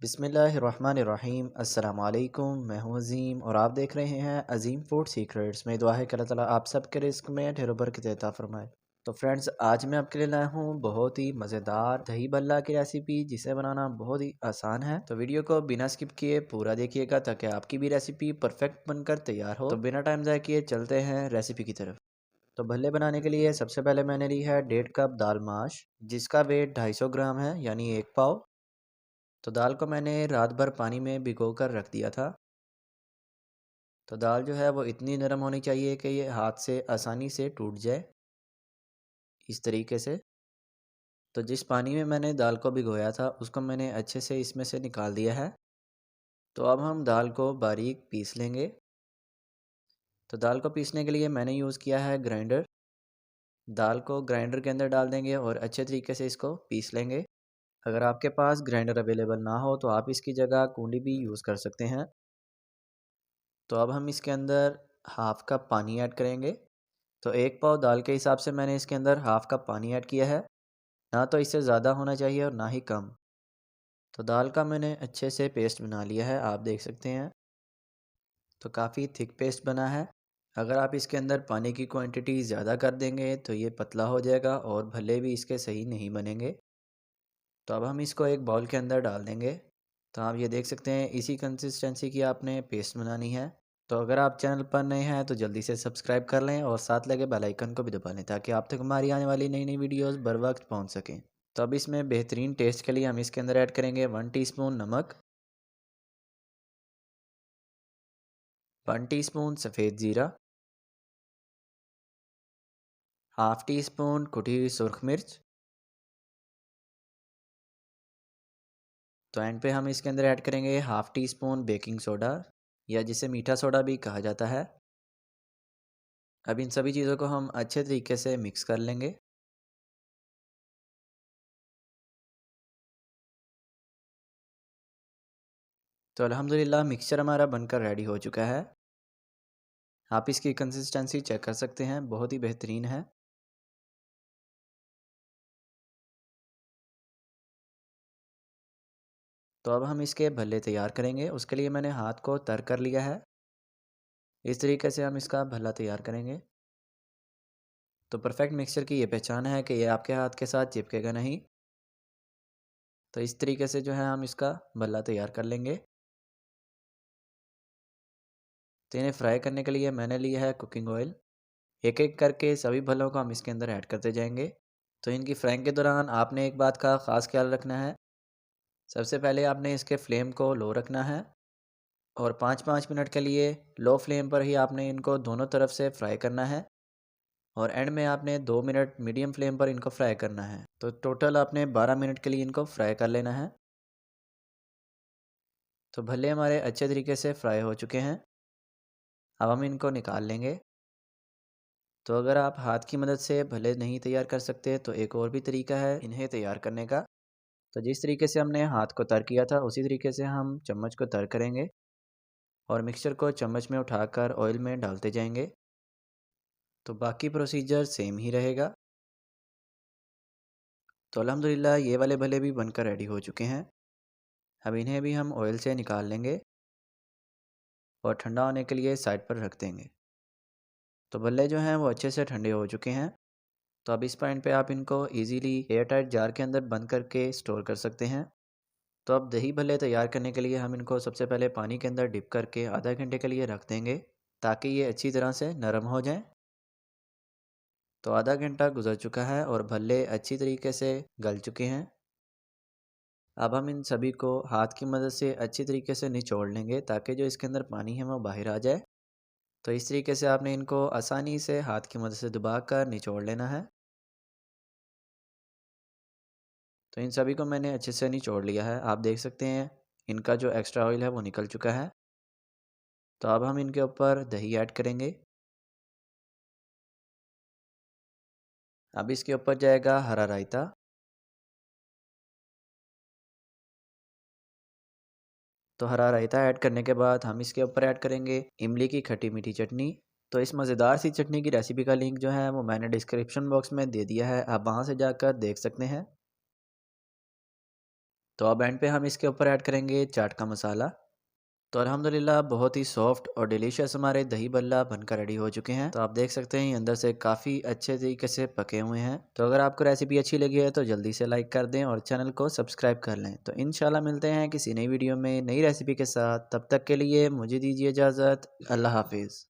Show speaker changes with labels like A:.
A: बिस्मिल्लाहिर्रहमानिर्रहीम अस्सलाम वालेकुम। मैं हूं अज़ीम और आप देख रहे हैं अज़ीम फूड सीक्रेट्स। में दुआ है कि अल्लाह ताला आप सबके रिस्क में ढेरों बरकत अता फरमाए। तो फ्रेंड्स, आज मैं आपके लिए लाया हूं बहुत ही मज़ेदार दही बल्ला की रेसिपी, जिसे बनाना बहुत ही आसान है। तो वीडियो को बिना स्किप किए पूरा देखिएगा ताकि आपकी भी रेसिपी परफेक्ट बनकर तैयार हो। तो बिना टाइम ज़ाया किए चलते हैं रेसिपी की तरफ। तो भल्ले बनाने के लिए सबसे पहले मैंने ली है 1.5 कप दाल माश, जिसका वेट 250 ग्राम है, यानी 1 पाव। तो दाल को मैंने रात भर पानी में भिगो कर रख दिया था। तो दाल जो है वो इतनी नरम होनी चाहिए कि ये हाथ से आसानी से टूट जाए, इस तरीके से। तो जिस पानी में मैंने दाल को भिगोया था उसको मैंने अच्छे से इसमें से निकाल दिया है। तो अब हम दाल को बारीक पीस लेंगे। तो दाल को पीसने के लिए मैंने यूज़ किया है ग्राइंडर। दाल को ग्राइंडर के अंदर डाल देंगे और अच्छे तरीके से इसको पीस लेंगे। अगर आपके पास ग्राइंडर अवेलेबल ना हो तो आप इसकी जगह कूंडी भी यूज़ कर सकते हैं। तो अब हम इसके अंदर हाफ़ कप पानी ऐड करेंगे। तो 1 पाव दाल के हिसाब से मैंने इसके अंदर हाफ़ कप पानी ऐड किया है। ना तो इससे ज़्यादा होना चाहिए और ना ही कम। तो दाल का मैंने अच्छे से पेस्ट बना लिया है, आप देख सकते हैं। तो काफ़ी थिक पेस्ट बना है। अगर आप इसके अंदर पानी की क्वांटिटी ज़्यादा कर देंगे तो ये पतला हो जाएगा और भले भी इसके सही नहीं बनेंगे। तो अब हम इसको एक बाउल के अंदर डाल देंगे। तो आप ये देख सकते हैं, इसी कंसिस्टेंसी की आपने पेस्ट बनानी है। तो अगर आप चैनल पर नए हैं तो जल्दी से सब्सक्राइब कर लें और साथ लगे बेल आइकन को भी दबा लें ताकि आप तक हमारी आने वाली नई नई वीडियोस बर वक्त पहुंच सकें। तो अब इसमें बेहतरीन टेस्ट के लिए हम इसके अंदर ऐड करेंगे 1 टीस्पून नमक, 1 टीस्पून सफ़ेद ज़ीरा, हाफ़ टी स्पून कुटी हुई सुरख मिर्च। तो एंड पे हम इसके अंदर ऐड करेंगे half tea spoon baking soda, या जिसे मीठा सोडा भी कहा जाता है। अब इन सभी चीज़ों को हम अच्छे तरीके से मिक्स कर लेंगे। तो अल्हम्दुलिल्लाह मिक्सचर हमारा बनकर रेडी हो चुका है। आप इसकी कंसिस्टेंसी चेक कर सकते हैं, बहुत ही बेहतरीन है। तो अब हम इसके भल्ले तैयार करेंगे। उसके लिए मैंने हाथ को तर कर लिया है। इस तरीके से हम इसका भल्ला तैयार करेंगे। तो परफेक्ट मिक्सचर की ये पहचान है कि ये आपके हाथ के साथ चिपकेगा नहीं। तो इस तरीके से जो है हम इसका भल्ला तैयार कर लेंगे। तो इन्हें फ्राई करने के लिए मैंने लिया है कुकिंग ऑयल। एक एक करके सभी भल्लों को हम इसके अंदर ऐड करते जाएंगे। तो इनकी फ्राइंग के दौरान आपने एक बात का ख़ास ख्याल रखना है। सबसे पहले आपने इसके फ्लेम को लो रखना है और 5-5 मिनट के लिए लो फ्लेम पर ही आपने इनको दोनों तरफ से फ्राई करना है। और एंड में आपने 2 मिनट मीडियम फ्लेम पर इनको फ्राई करना है। तो टोटल आपने 12 मिनट के लिए इनको फ्राई कर लेना है। तो भले हमारे अच्छे तरीके से फ्राई हो चुके हैं। अब हम इनको निकाल लेंगे। तो अगर आप हाथ की मदद से भले नहीं तैयार कर सकते तो एक और भी तरीका है इन्हें तैयार करने का। तो जिस तरीके से हमने हाथ को तर किया था उसी तरीके से हम चम्मच को तर करेंगे और मिक्सचर को चम्मच में उठाकर ऑयल में डालते जाएंगे। तो बाकी प्रोसीजर सेम ही रहेगा। तो अल्हम्दुलिल्लाह ये वाले भले भी बनकर रेडी हो चुके हैं। अब इन्हें भी हम ऑयल से निकाल लेंगे और ठंडा होने के लिए साइड पर रख देंगे। तो भल्ले जो हैं वो अच्छे से ठंडे हो चुके हैं। तो अब इस पॉइंट पे आप इनको इजीली एयर टाइट जार के अंदर बंद करके स्टोर कर सकते हैं। तो अब दही भल्ले तैयार करने के लिए हम इनको सबसे पहले पानी के अंदर डिप करके आधा घंटे के लिए रख देंगे ताकि ये अच्छी तरह से नरम हो जाएं। तो आधा घंटा गुजर चुका है और भल्ले अच्छी तरीके से गल चुके हैं। अब हम इन सभी को हाथ की मदद से अच्छी तरीके से निचोड़ लेंगे ताकि जो इसके अंदर पानी है वो बाहर आ जाए। तो इस तरीके से आपने इनको आसानी से हाथ की मदद से दबाकर निचोड़ लेना है। तो इन सभी को मैंने अच्छे से निचोड़ लिया है, आप देख सकते हैं इनका जो एक्स्ट्रा ऑयल है वो निकल चुका है। तो अब हम इनके ऊपर दही ऐड करेंगे। अब इसके ऊपर जाएगा हरा रायता। तो हरा रायता ऐड करने के बाद हम इसके ऊपर ऐड करेंगे इमली की खट्टी मीठी चटनी। तो इस मज़ेदार सी चटनी की रेसिपी का लिंक जो है वो मैंने डिस्क्रिप्शन बॉक्स में दे दिया है, आप वहाँ से जाकर देख सकते हैं। तो अब एंड पे हम इसके ऊपर ऐड करेंगे चाट का मसाला। तो अल्हम्दुलिल्लाह बहुत ही सॉफ्ट और डिलीशियस हमारे दही बल्ला बनकर रेडी हो चुके हैं। तो आप देख सकते हैं अंदर से काफ़ी अच्छे तरीके से पके हुए हैं। तो अगर आपको रेसिपी अच्छी लगी है तो जल्दी से लाइक कर दें और चैनल को सब्सक्राइब कर लें। तो इंशाल्लाह मिलते हैं किसी नई वीडियो में नई रेसिपी के साथ। तब तक के लिए मुझे दीजिए इजाज़त। अल्लाह हाफिज़।